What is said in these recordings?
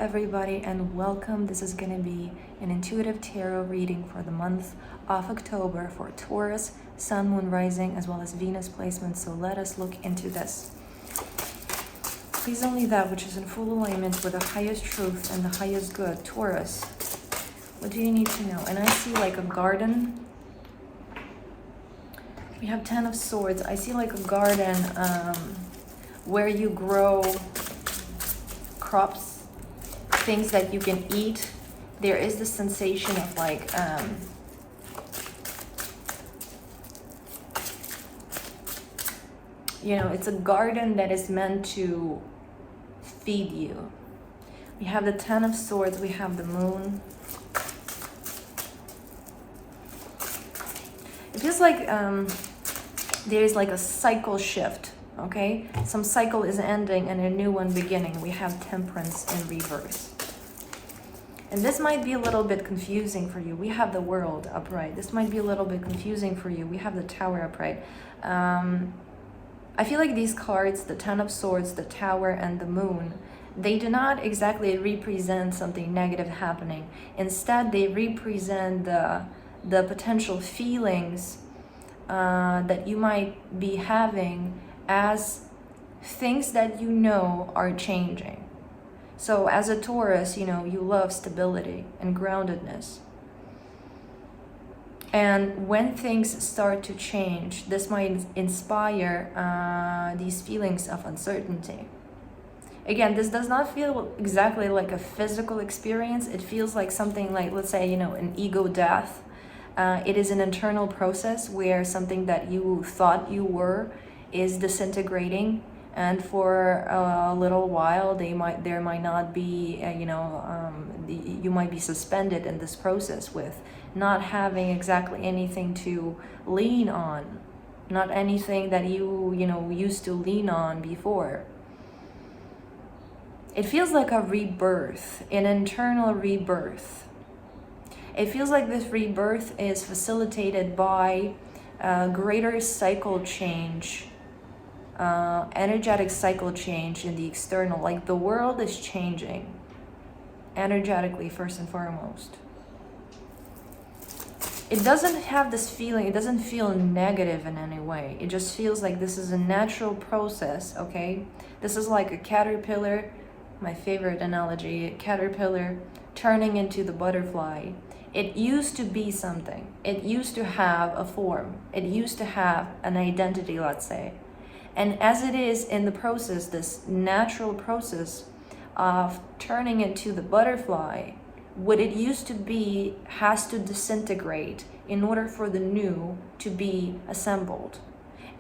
everybody, and welcome. This is going to be an intuitive tarot reading for the month of October for Taurus, Sun, Moon, Rising, as well as Venus placement. So let us look into this. Please only that which is in full alignment with the highest truth and the highest good. Taurus, what do you need to know? And I see like a garden. We have 10 of Swords. I see like a garden where you grow crops, things that you can eat. There is the sensation of like you know, it's a garden that is meant to feed you. We have the 10 of Swords, we have the Moon. It feels like there's like a cycle shift. Okay, some cycle is ending and a new one beginning. We have Temperance in reverse. And this might be a little bit confusing for you. We have the World upright. This might be a little bit confusing for you. We have the Tower upright. I feel like these cards, the 10 of Swords, the Tower, and the Moon, they do not exactly represent something negative happening. Instead, they represent the potential feelings that you might be having as things that you know are changing. So as a Taurus, you know, you love stability and groundedness. And when things start to change, this might inspire these feelings of uncertainty. Again, this does not feel exactly like a physical experience. It feels like something like, let's say, you know, an ego death. It is an internal process where something that you thought you were is disintegrating, and for a little while there might not be you might be suspended in this process with not having exactly anything to lean on, not anything that you used to lean on before. It feels like a rebirth, an internal rebirth. It feels like this rebirth is facilitated by greater cycle change, energetic cycle change in the external. Like the world is changing energetically first and foremost. It doesn't have this feeling, it doesn't feel negative in any way. It just feels like this is a natural process, okay? This is like a caterpillar, my favorite analogy, a caterpillar turning into the butterfly. It used to be something. It used to have a form. It used to have an identity, let's say. And as it is in the process, this natural process of turning into the butterfly, what it used to be has to disintegrate in order for the new to be assembled.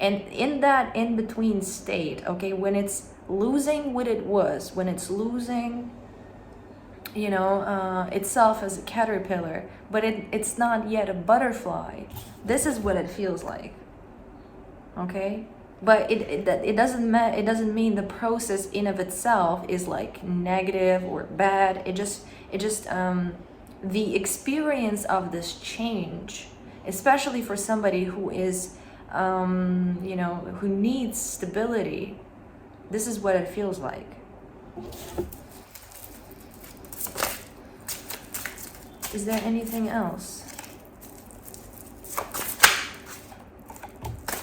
And in that in-between state, okay, when it's losing what it was, when it's losing itself as a caterpillar, but it's not yet a butterfly, this is what it feels like, okay? But it doesn't mean the process in of itself is like negative or bad. It just the experience of this change, especially for somebody who is who needs stability, this is what it feels like. Is there anything else?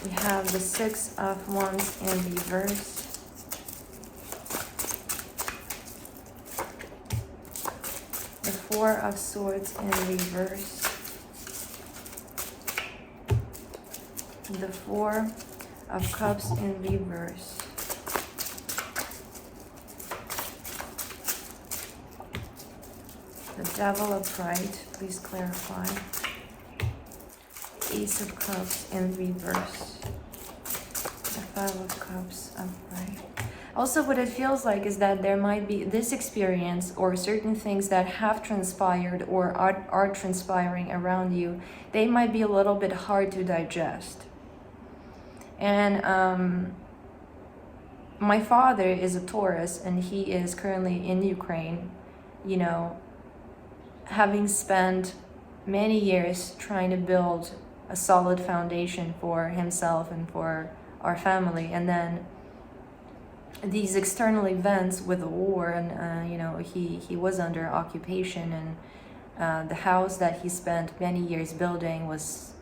We have the 6 of Wands in reverse. The 4 of Swords in reverse. The 4 of Cups in reverse. The Devil upright, please clarify. Ace of Cups in reverse. The 5 of Cups upright. Also, what it feels like is that there might be this experience or certain things that have transpired or are transpiring around you. They might be a little bit hard to digest. And my father is a Taurus, and he is currently in Ukraine, you know, having spent many years trying to build a solid foundation for himself and for our family. And then these external events with the war, and you know, he was under occupation, and the house that he spent many years building was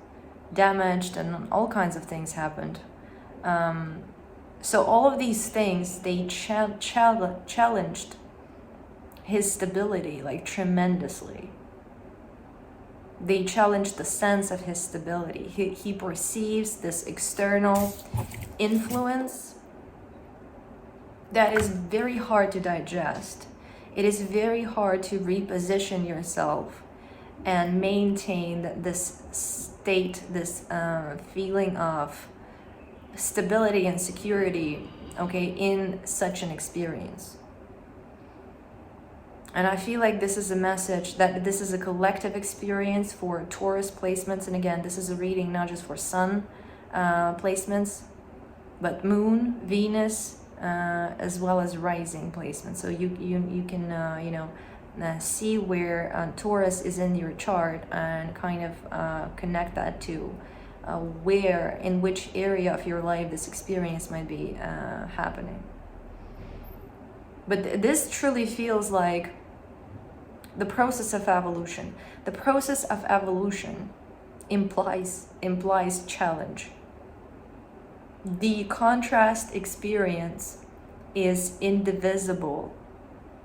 damaged, and all kinds of things happened. So all of these things, they challenged his stability like tremendously. They challenged the sense of his stability. He perceives this external influence that is very hard to digest. It is very hard to reposition yourself and maintain this state, this feeling of stability and security, okay, in such an experience. And I feel like this is a message that this is a collective experience for Taurus placements. And again, this is a reading not just for Sun placements, but Moon, Venus, as well as rising placements. So you can you know, see where Taurus is in your chart and kind of connect that to where, in which area of your life this experience might be happening. But this truly feels like the process of evolution. The process of evolution implies challenge. The contrast experience is indivisible,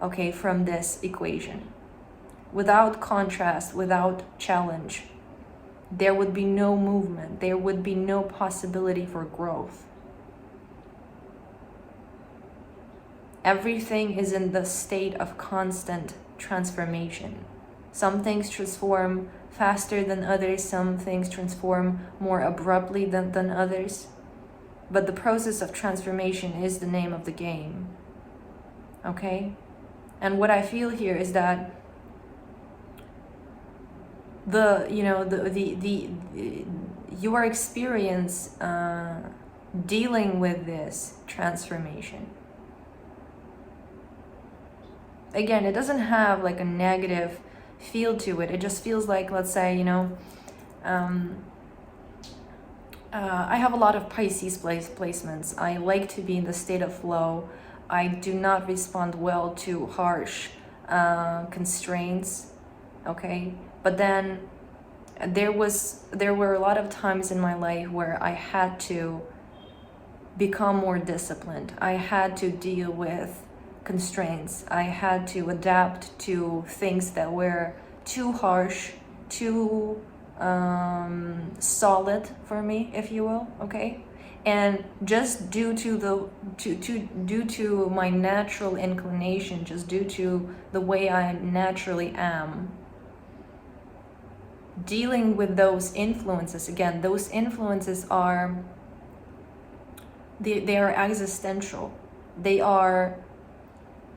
okay, from this equation. Without contrast, without challenge, there would be no movement. There would be no possibility for growth. Everything is in the state of constant transformation. Some things transform faster than others. Some things transform more abruptly than others. But the process of transformation is the name of the game. Okay? And what I feel here is that your experience dealing with this transformation, again, it doesn't have like a negative feel to it. It just feels like, let's say, you know, I have a lot of Pisces placements. I like to be in the state of flow. I do not respond well to harsh constraints, okay? But then there were a lot of times in my life where I had to become more disciplined. I had to deal with constraints. I had to adapt to things that were too harsh, too solid for me, if you will, okay? And just due to my natural inclination, just due to the way I naturally am, dealing with those influences, again, those influences are, they are existential. They are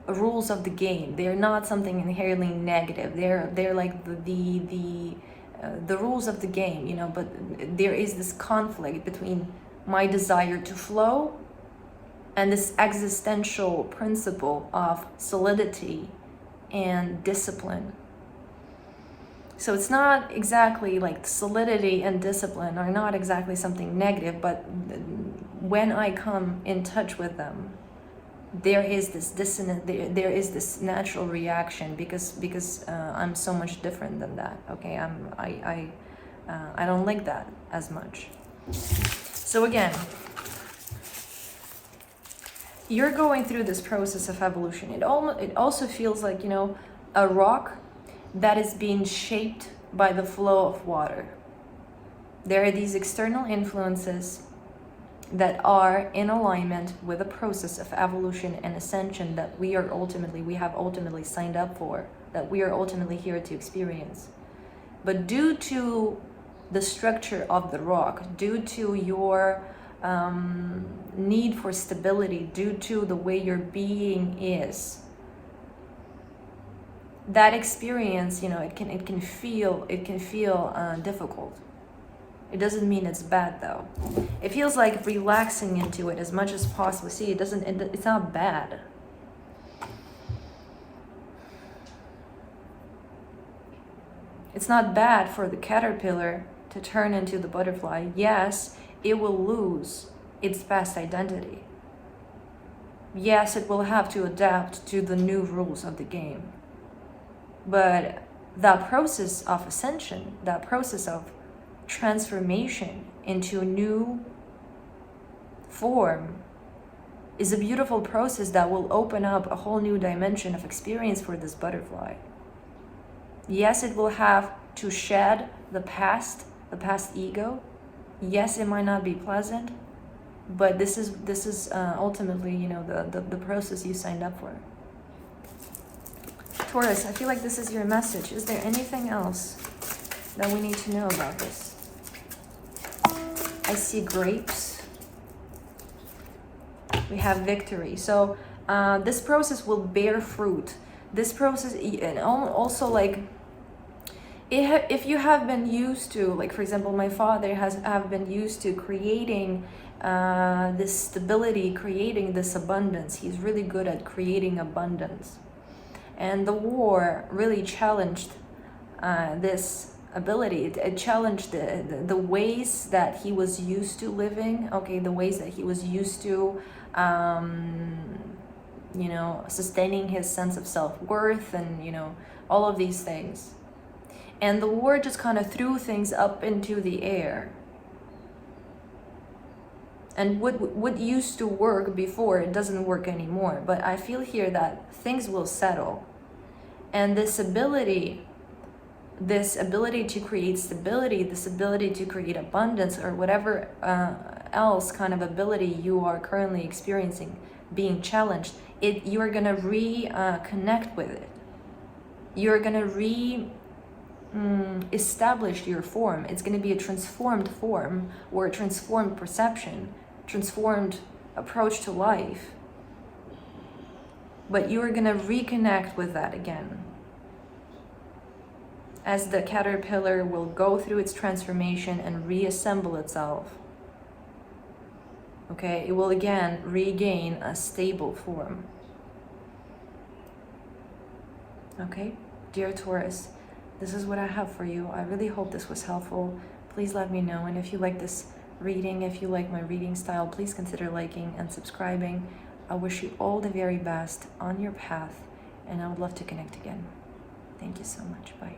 rules of the game. They're not something inherently negative. They're like the rules of the game, you know. But there is this conflict between my desire to flow and this existential principle of solidity and discipline. So it's not exactly like solidity and discipline are not exactly something negative, but when I come in touch with them, there is this dissonance, there is this natural reaction because I'm so much different than that. Okay, I don't like that as much. So again, you're going through this process of evolution. It also feels like, you know, a rock that is being shaped by the flow of water. There are these external influences that are in alignment with the process of evolution and ascension that we have ultimately signed up for, that we are ultimately here to experience. But due to the structure of the rock, due to your need for stability, due to the way your being is, that experience, you know, it can feel difficult. It doesn't mean it's bad though. It feels like relaxing into it as much as possible. See, it's not bad. It's not bad for the caterpillar to turn into the butterfly. Yes, it will lose its past identity. Yes, it will have to adapt to the new rules of the game. But that process of ascension, that process of transformation into a new form, is a beautiful process that will open up a whole new dimension of experience for this butterfly. Yes, it will have to shed the past ego. Yes, it might not be pleasant, but this is ultimately, you know, the process you signed up for. Taurus, I feel like this is your message. Is there anything else that we need to know about this? I see grapes. We have victory. So this process will bear fruit. This process, and also like, if you have been used to, like for example, my father have been used to creating this stability, creating this abundance. He's really good at creating abundance. And the war really challenged this ability. It challenged the ways that he was used to living, okay, the ways that he was used to, you know, sustaining his sense of self-worth and, you know, all of these things. And the war just kind of threw things up into the air. And what used to work before, it doesn't work anymore. But I feel here that things will settle. And this ability to create stability, this ability to create abundance, or whatever else kind of ability you are currently experiencing being challenged, you are going to reconnect with it. You're going to establish your form. It's going to be a transformed form, or a transformed perception, transformed approach to life. But you are going to reconnect with that again. As the caterpillar will go through its transformation and reassemble itself. Okay, it will again regain a stable form. Okay, dear Taurus, this is what I have for you. I really hope this was helpful. Please let me know. And if you like this reading, if you like my reading style, please consider liking and subscribing. I wish you all the very best on your path, and I would love to connect again. Thank you so much. Bye.